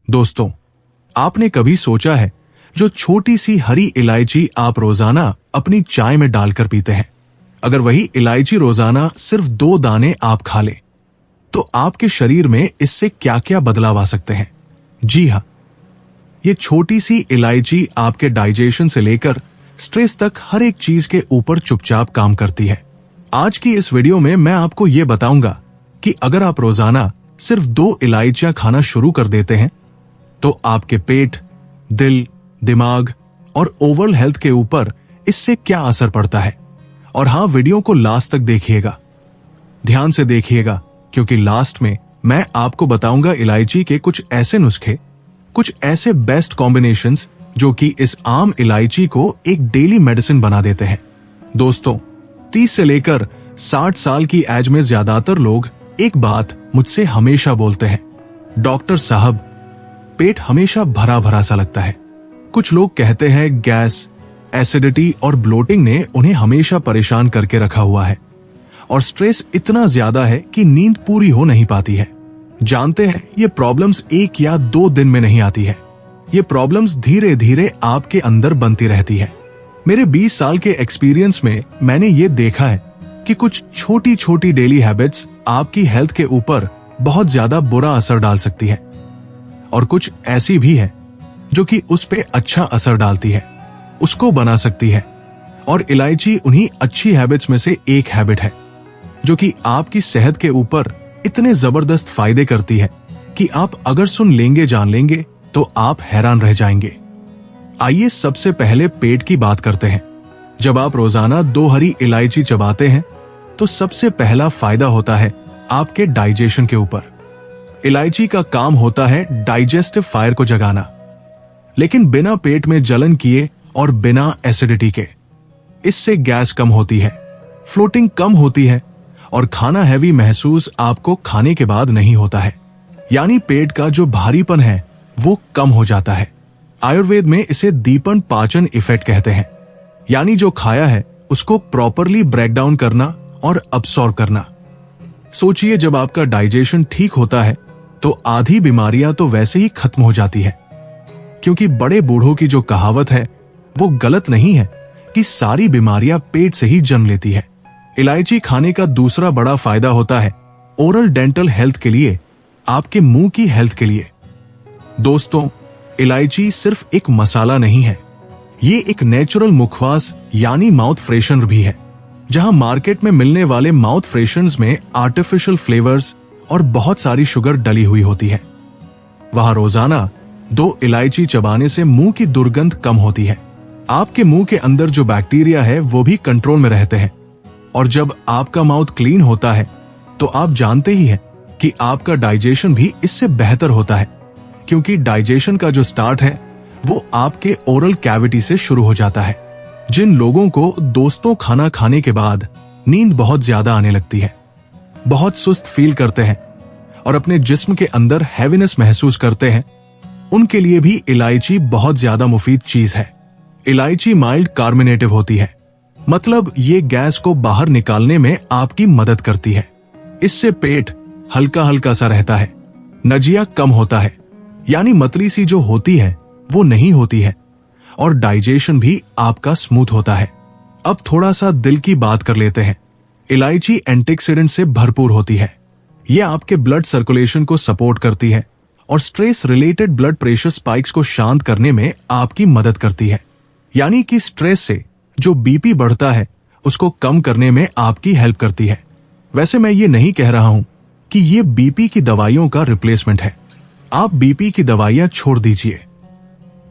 दोस्तों, आपने कभी सोचा है जो छोटी सी हरी इलायची आप रोजाना अपनी चाय में डालकर पीते हैं, अगर वही इलायची रोजाना सिर्फ 2 दाने आप खा लें तो आपके शरीर में इससे क्या क्या बदलाव आ सकते हैं। जी हाँ, ये छोटी सी इलायची आपके डाइजेशन से लेकर स्ट्रेस तक हर एक चीज के ऊपर चुपचाप काम करती है। आज की इस वीडियो में मैं आपको ये बताऊंगा कि अगर आप रोजाना सिर्फ 2 इलायचियां खाना शुरू कर देते हैं तो आपके पेट, दिल, दिमाग और ओवरऑल हेल्थ के ऊपर इससे क्या असर पड़ता है। और हाँ, वीडियो को लास्ट तक देखिएगा, ध्यान से देखिएगा, क्योंकि लास्ट में मैं आपको बताऊंगा इलायची के कुछ ऐसे नुस्खे, कुछ ऐसे बेस्ट कॉम्बिनेशंस जो कि इस आम इलायची को एक डेली मेडिसिन बना देते हैं। दोस्तों, 30 से लेकर 60 साल की एज में ज्यादातर लोग एक बात मुझसे हमेशा बोलते हैं, डॉक्टर साहब पेट हमेशा भरा भरा सा लगता है। कुछ लोग कहते हैं गैस, एसिडिटी और ब्लोटिंग ने उन्हें हमेशा परेशान करके रखा हुआ है और स्ट्रेस इतना ज्यादा है कि नींद पूरी हो नहीं पाती है। जानते हैं, ये प्रॉब्लम्स 1 या 2 दिन में नहीं आती है, ये प्रॉब्लम्स धीरे धीरे आपके अंदर बनती रहती है। मेरे 20 साल के एक्सपीरियंस में मैंने ये देखा है कि कुछ छोटी छोटी डेली हैबिट्स आपकी हेल्थ के ऊपर बहुत ज्यादा बुरा असर डाल सकती है और कुछ ऐसी भी है जो कि उस पे अच्छा असर डालती है, उसको बना सकती है। और इलायची उन्हीं अच्छी हैबिट्स में से एक हैबिट है जो कि आपकी सेहत के ऊपर इतने जबरदस्त फायदे करती है कि आप अगर सुन लेंगे, जान लेंगे तो आप हैरान रह जाएंगे। आइए सबसे पहले पेट की बात करते हैं। जब आप रोजाना 2 हरी इलायची चबाते हैं तो सबसे पहला फायदा होता है आपके डाइजेशन के ऊपर। इलायची का काम होता है डाइजेस्टिव फायर को जगाना, लेकिन बिना पेट में जलन किए और बिना एसिडिटी के। इससे गैस कम होती है, फ्लोटिंग कम होती है और खाना हैवी महसूस आपको खाने के बाद नहीं होता है, यानी पेट का जो भारीपन है वो कम हो जाता है। आयुर्वेद में इसे दीपन पाचन इफेक्ट कहते हैं, यानी जो खाया है उसको प्रॉपरली ब्रेक डाउन करना और अब्सॉर्ब करना। सोचिए, जब आपका डाइजेशन ठीक होता है तो आधी बीमारियां तो वैसे ही खत्म हो जाती है, क्योंकि बड़े बूढ़ों की जो कहावत है वो गलत नहीं है कि सारी बीमारियां पेट से ही जन्म लेती है। इलायची खाने का दूसरा बड़ा फायदा होता है ओरल डेंटल हेल्थ के लिए, आपके मुंह की हेल्थ के लिए। दोस्तों, इलायची सिर्फ एक मसाला नहीं है, ये एक नेचुरल मुखवास यानी माउथ फ्रेशनर भी है। जहां मार्केट में मिलने वाले माउथ फ्रेशनर्स में आर्टिफिशियल फ्लेवर्स और बहुत सारी शुगर डली हुई होती है, वहां रोजाना 2 इलायची चबाने से मुंह की दुर्गंध कम होती है। आपके मुंह के अंदर जो बैक्टीरिया है वो भी कंट्रोल में रहते हैं और जब आपका माउथ क्लीन होता है तो आप जानते ही हैं कि आपका डाइजेशन भी इससे बेहतर होता है, क्योंकि डाइजेशन का जो स्टार्ट है वो आपके ओरल कैविटी से शुरू हो जाता है। जिन लोगों को दोस्तों खाना खाने के बाद नींद बहुत ज्यादा आने लगती है, बहुत सुस्त फील करते हैं और अपने जिस्म के अंदर हैवीनेस महसूस करते हैं, उनके लिए भी इलायची बहुत ज्यादा मुफीद चीज है। इलायची माइल्ड कार्बोनेटिव होती है, मतलब ये गैस को बाहर निकालने में आपकी मदद करती है। इससे पेट हल्का हल्का सा रहता है, नजिया कम होता है, यानी मतली सी जो होती है वो नहीं होती है और डाइजेशन भी आपका स्मूथ होता है। अब थोड़ा सा दिल की बात कर लेते हैं। इलायची एंटीऑक्सीडेंट से भरपूर होती है, यह आपके ब्लड सर्कुलेशन को सपोर्ट करती है और stress related blood pressure spikes को शांत करने में आपकी मदद करती है, यानी कि स्ट्रेस से जो बीपी बढ़ता है उसको कम करने में आपकी हेल्प करती है। वैसे मैं ये नहीं कह रहा हूं कि ये बीपी की दवाइयों का रिप्लेसमेंट है। आप बीपी की दवाइयां छोड़ दीजिए,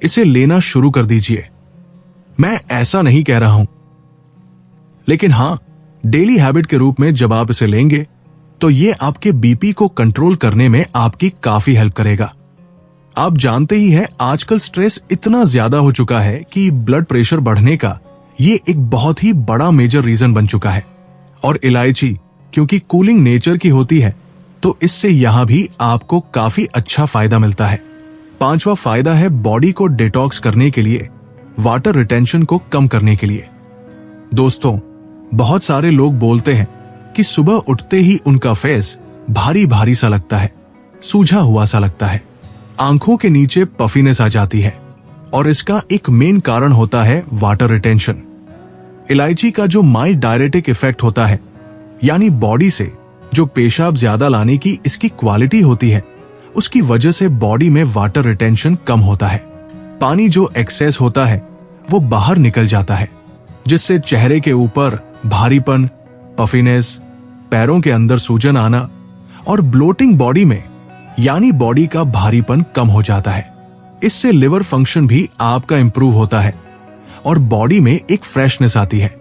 इसे लेना शुरू कर दीजिए, मैं ऐसा नहीं कह रहा हूं, लेकिन हां, डेली हैबिट के रूप में जब आप इसे लेंगे तो ये आपके बीपी को कंट्रोल करने में आपकी काफी हेल्प करेगा। आप जानते ही हैं, आजकल स्ट्रेस इतना ज्यादा हो चुका है कि ब्लड प्रेशर बढ़ने का ये एक बहुत ही बड़ा मेजर रीजन बन चुका है। और इलायची क्योंकि कूलिंग नेचर की होती है तो इससे यहां भी आपको काफी अच्छा फायदा मिलता है। 5वां फायदा है बॉडी को डिटॉक्स करने के लिए, वाटर रिटेंशन को कम करने के लिए। दोस्तों, बहुत सारे लोग बोलते हैं कि सुबह उठते ही उनका फेस भारी भारी सा लगता है, सूझा हुआ सा लगता है आंखों के नीचे पफीनेस आ जाती है और इसका एक मेन कारण होता है वाटर रिटेंशन। इलायची का जो माइल्ड डायरेटिक इफेक्ट होता है, यानी बॉडी से जो पेशाब ज्यादा लाने की इसकी क्वालिटी होती है, उसकी वजह से बॉडी में वाटर रिटेंशन कम होता है। पानी जो एक्सेस होता है वो बाहर निकल जाता है, जिससे चेहरे के ऊपर भारीपन, पफीनेस, पैरों के अंदर सूजन आना और ब्लोटिंग बॉडी में, यानी बॉडी का भारीपन कम हो जाता है। इससे लिवर फंक्शन भी आपका इंप्रूव होता है और बॉडी में एक फ्रेशनेस आती है।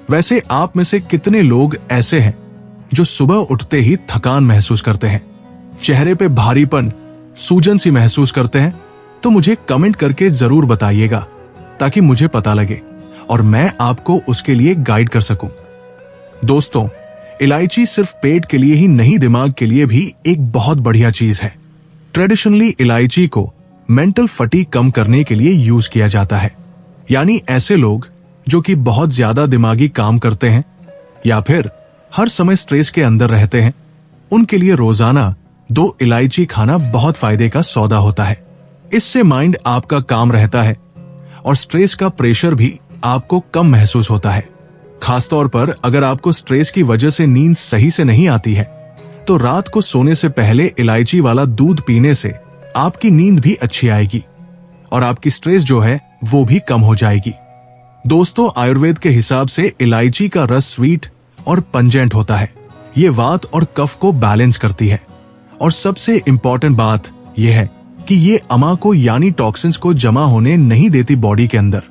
वैसे आप में से कितने लोग ऐसे हैं जो सुबह उठते ही थकान महसूस करते हैं, चेहरे पे भारीपन, सूजन सी महसूस करते हैं? तो मुझे कमेंट करके जरूर बताइएगा ताकि मुझे पता लगे और मैं आपको उसके लिए गाइड कर सकूं। दोस्तों, इलायची सिर्फ पेट के लिए ही नहीं, दिमाग के लिए भी एक बहुत बढ़िया चीज है। ट्रेडिशनली इलायची को मेंटल फटीग कम करने के लिए यूज किया जाता है, यानी ऐसे लोग जो कि बहुत ज्यादा दिमागी काम करते हैं या फिर हर समय स्ट्रेस के अंदर रहते हैं, उनके लिए रोजाना 2 इलायची खाना बहुत फायदे का सौदा होता है। इससे माइंड आपका काम रहता है और स्ट्रेस का प्रेशर भी आपको कम महसूस होता है। खासतौर पर अगर आपको स्ट्रेस की वजह से नींद सही से नहीं आती है, तो रात को सोने से पहले इलायची वाला दूध पीने से आपकी नींद भी अच्छी आएगी और आपकी स्ट्रेस जो है वो भी कम हो जाएगी। दोस्तों, आयुर्वेद के हिसाब से इलायची का रस स्वीट और पंजेंट होता है। ये वात और कफ को बैलेंस करती है और सबसे इंपॉर्टेंट बात यह है कि ये अमा को, यानी टॉक्सिन्स को जमा होने नहीं देती बॉडी के अंदर।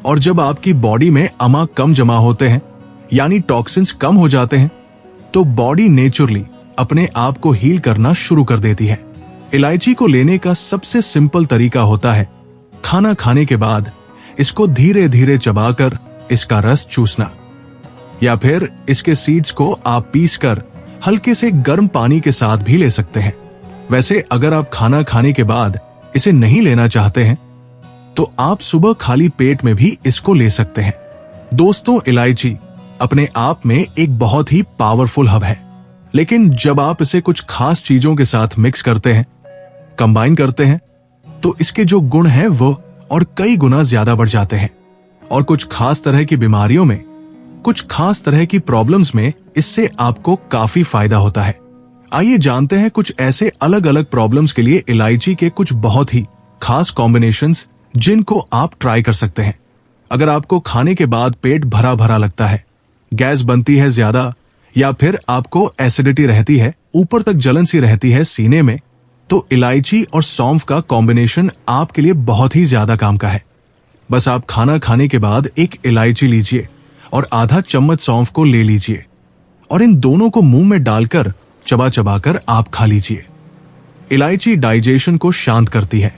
और जब आपकी बॉडी में अमा कम जमा होते हैं, यानी टॉक्सिन्स कम हो जाते हैं, तो बॉडी नेचुरली अपने आप को हील करना शुरू कर देती है। इलायची को लेने का सबसे सिंपल तरीका होता है खाना खाने के बाद इसको धीरे धीरे चबाकर इसका रस चूसना, या फिर इसके सीड्स को आप पीसकर हल्के से गर्म पानी के साथ भी ले सकते हैं। वैसे अगर आप खाना खाने के बाद इसे नहीं लेना चाहते हैं तो आप सुबह खाली पेट में भी इसको ले सकते हैं। दोस्तों, इलायची अपने आप में एक बहुत ही पावरफुल हब है, लेकिन जब आप इसे कुछ खास चीजों के साथ मिक्स करते हैं, कंबाइन करते हैं, तो इसके जो गुण हैं वो और कई गुना ज्यादा बढ़ जाते हैं और कुछ खास तरह की बीमारियों में, कुछ खास तरह की प्रॉब्लम्स में इससे आपको काफी फायदा होता है। आइए जानते हैं कुछ ऐसे अलग अलग प्रॉब्लम्स के लिए इलायची के कुछ बहुत ही खास कॉम्बिनेशंस जिनको आप ट्राई कर सकते हैं। अगर आपको खाने के बाद पेट भरा भरा लगता है, गैस बनती है ज्यादा, या फिर आपको एसिडिटी रहती है, ऊपर तक जलन सी रहती है सीने में, तो इलायची और सौंफ का कॉम्बिनेशन आपके लिए बहुत ही ज्यादा काम का है। बस आप खाना खाने के बाद एक इलायची लीजिए और आधा चम्मच सौंफ को ले लीजिए और इन दोनों को मुंह में डालकर चबा चबा कर आप खा लीजिए। इलायची डाइजेशन को शांत करती है,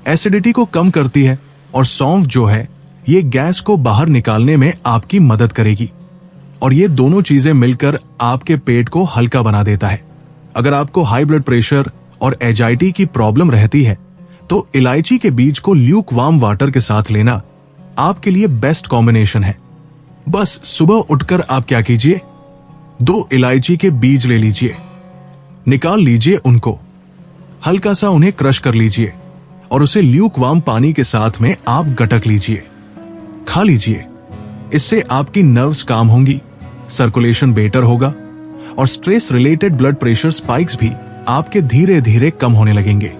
एसिडिटी को कम करती है और सौंफ जो है ये गैस को बाहर निकालने में आपकी मदद करेगी और ये दोनों चीजें मिलकर आपके पेट को हल्का बना देता है। अगर आपको हाई ब्लड प्रेशर और एजाइटी की प्रॉब्लम रहती है तो इलायची के बीज को ल्यूक वार्म वाटर के साथ लेना आपके लिए बेस्ट कॉम्बिनेशन है। बस सुबह उठकर आप क्या कीजिए, 2 इलायची के बीज ले लीजिए, निकाल लीजिए उनको, हल्का सा उन्हें क्रश कर लीजिए और उसे ल्यूक वार्म पानी के साथ में आप गटक लीजिए, खा लीजिए। इससे आपकी नर्व्स काम होंगी, सर्कुलेशन बेटर होगा और stress related blood pressure spikes भी आपके धीरे धीरे कम होने लगेंगे।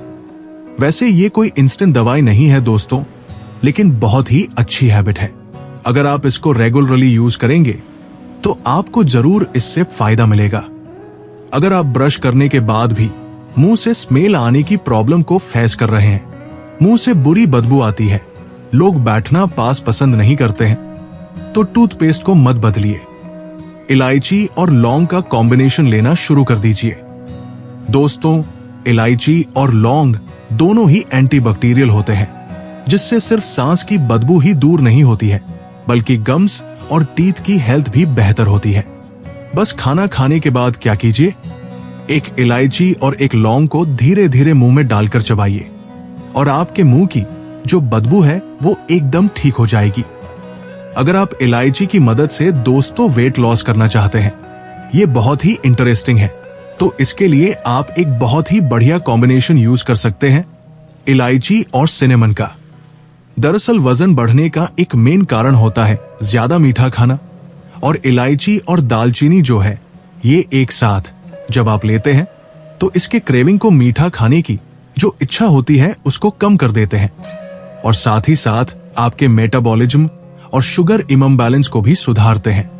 वैसे ये कोई इंस्टेंट दवाई नहीं है दोस्तों, लेकिन बहुत ही अच्छी हैबिट है। अगर आप इसको रेगुलरली यूज करेंगे तो आपको जरूर इससे फायदा मिलेगा। अगर आप ब्रश करने के बाद भी मुंह से स्मेल आने की प्रॉब्लम को फेस कर रहे हैं, मुंह से बुरी बदबू आती है, लोग बैठना पास पसंद नहीं करते हैं, तो टूथपेस्ट को मत बदलिए, इलायची और लौंग का कॉम्बिनेशन लेना शुरू कर दीजिए। दोस्तों, इलायची और लौंग दोनों ही एंटीबैक्टीरियल होते हैं, जिससे सिर्फ सांस की बदबू ही दूर नहीं होती है, बल्कि गम्स और टीथ की हेल्थ भी बेहतर होती है। बस खाना खाने के बाद क्या कीजिए, एक इलायची और एक लौंग को धीरे धीरे मुंह में डालकर चबाइए और आपके मुंह की जो बदबू है वो एकदम ठीक हो जाएगी। अगर आप इलायची की मदद से दोस्तों वेट लॉस करना चाहते हैं, ये बहुत ही इंटरेस्टिंग है, तो इसके लिए आप एक बहुत ही बढ़िया कॉम्बिनेशन यूज कर सकते हैं, इलायची और सिनेमन का। दरअसल वजन बढ़ने का एक मेन कारण होता है ज्यादा मीठा खाना, और इलायची और दालचीनी जो है ये एक साथ जब आप लेते हैं तो इसके क्रेविंग को, मीठा खाने की जो इच्छा होती है उसको कम कर देते हैं, और साथ ही साथ आपके मेटाबॉलिज्म और शुगर इम्बैलेंस को भी सुधारते हैं।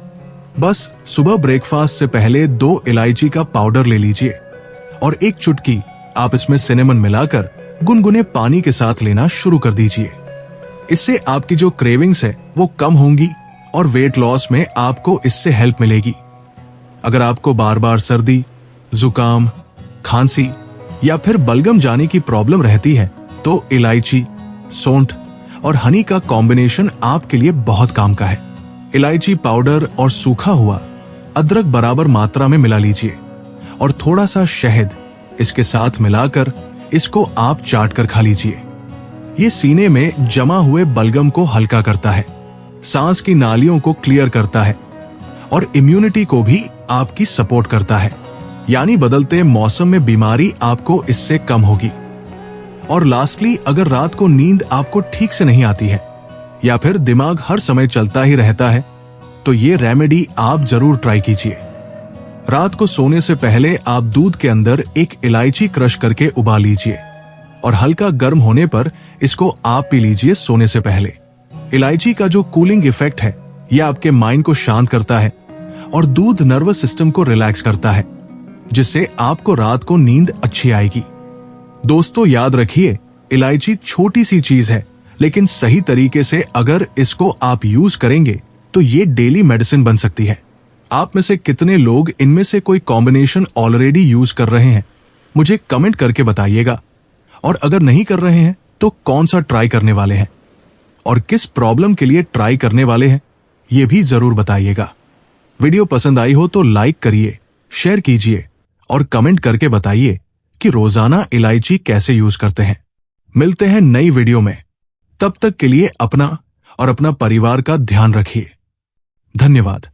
बस सुबह ब्रेकफास्ट से पहले 2 इलायची का पाउडर ले लीजिए और एक चुटकी आप इसमें सिनेमन मिलाकर गुनगुने पानी के साथ लेना शुरू कर दीजिए। इससे आपकी जो क्रेविंग्स है वो कम होंगी और वेट लॉस में आपको इससे हेल्प मिलेगी। अगर आपको बार बार सर्दी, जुकाम, खांसी या फिर बलगम जाने की प्रॉब्लम रहती है तो इलायची, सौंठ और हनी का कॉम्बिनेशन आपके लिए बहुत काम का है। इलायची पाउडर और सूखा हुआ अदरक बराबर मात्रा में मिला लीजिए और थोड़ा सा शहद इसके साथ मिलाकर इसको आप चाट कर खा लीजिए। ये सीने में जमा हुए बलगम को हल्का करता है, सांस की नालियों को क्लियर करता है और इम्यूनिटी को भी आपकी सपोर्ट करता है। यानी बदलते मौसम में बीमारी आपको इससे कम होगी। और लास्टली, अगर रात को नींद आपको ठीक से नहीं आती है या फिर दिमाग हर समय चलता ही रहता है तो ये रेमेडी आप जरूर ट्राई कीजिए। रात को सोने से पहले आप दूध के अंदर एक इलायची क्रश करके उबाल लीजिए और हल्का गर्म होने पर इसको आप पी लीजिए सोने से पहले। इलायची का जो कूलिंग इफेक्ट है ये आपके माइंड को शांत करता है और दूध नर्वस सिस्टम को रिलैक्स करता है, जिससे आपको रात को नींद अच्छी आएगी। दोस्तों याद रखिए, इलायची छोटी सी चीज है, लेकिन सही तरीके से अगर इसको आप यूज करेंगे तो ये डेली मेडिसिन बन सकती है। आप में से कितने लोग इनमें से कोई कॉम्बिनेशन ऑलरेडी यूज कर रहे हैं, मुझे कमेंट करके बताइएगा। और अगर नहीं कर रहे हैं तो कौन सा ट्राई करने वाले हैं और किस प्रॉब्लम के लिए ट्राई करने वाले हैं, ये भी जरूर बताइएगा। वीडियो पसंद आई हो तो लाइक करिए, शेयर कीजिए और कमेंट करके बताइए कि रोजाना इलायची कैसे यूज करते हैं। मिलते हैं नई वीडियो में, तब तक के लिए अपना और अपना परिवार का ध्यान रखिए। धन्यवाद।